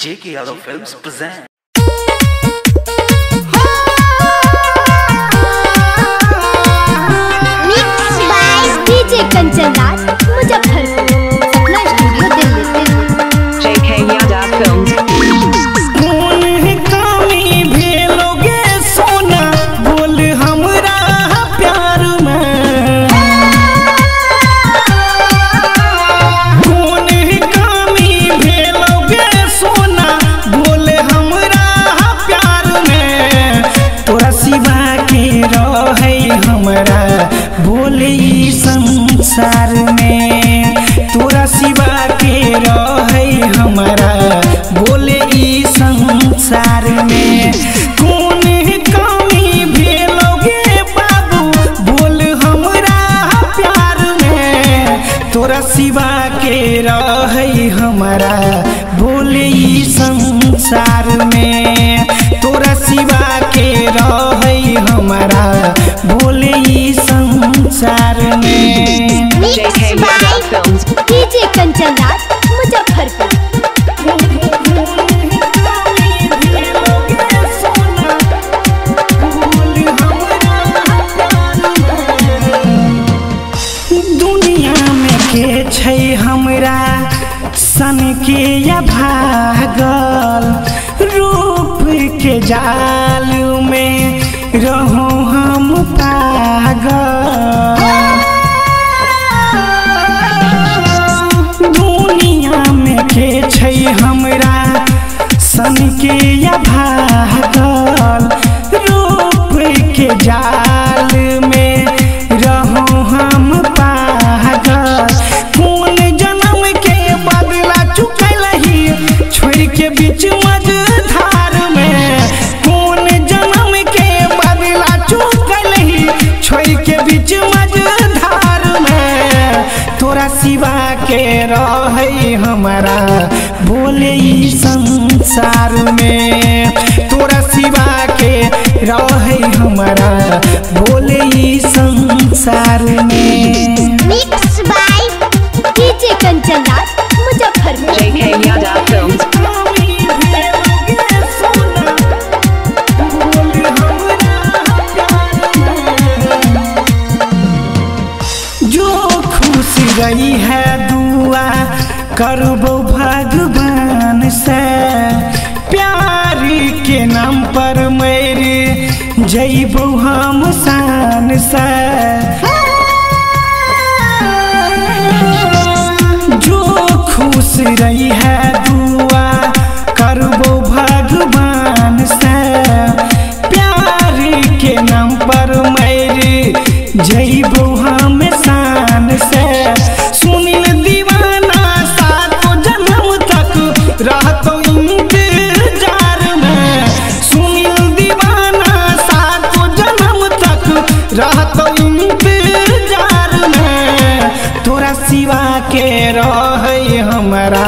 J.K. Yadav Films present. Mixed by DJ Kanchan Raj, Muzaffarpur, Sapna Studio, Delhi. J.K. Yadav Films. बोले संसार में तोरा सिवा के रहे हमारा बोले संसार में कौन कमी भेलोगे बाबू बोल हमरा प्यार में तोरा सिवा के रहे हमारा बोले संसार में तोरा सिवा के रहे हमारा बोले संसार में। Mixed by DJ Kanchan Raj, Muzaffarpur. दुनिया में के छै हमरा सन के या भागल रूप के जाल में रहो हम पागल दुनिया में के छै हमरा सन के या भागल रूप के जाल में रहो हम पागल कौन जन्म के बदला चुकल ही छोड़ के बीच मझधार में कौन जन्म के बदला चुकल ही छोड़ के बीच मझधार में तोरा सिवा के रहे हमारा बोले संसार में तोरा सिवा के रहे हमारा बोले संसार में। Mixed by DJ Kanchan Raj, Muzaffarpur. J.K. Yadav Films. जो खुश गई है दुआ करबो भगवान से प्यार के नाम पर मेरे जइबो हम शान से जो खुश रही है दुआ करबो भगवान से प्यार के नाम पर मेरे जइबो हम शान से सुनील दीवाना सातों जन्म तक रहतो इंतजार में सुनील दीवाना सातों जन्म तक रहतो इंतजार में तोरा सिवा के रहे हमारा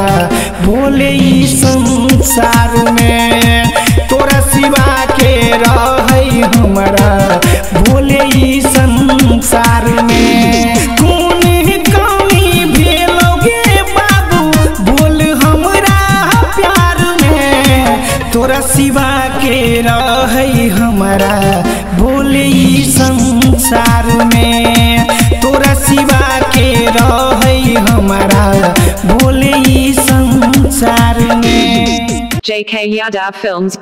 बोले संसार में तोरा सिवा के रहे हमारा बोले संसार में कौन कमी भेलोगे बाबू बोल हमरा प्यार में तोरा सिवा के रहे हमारा बोले संसार में तोरा सिवा के रहे हमारा बोले संसार में। J.K. Yadav Films.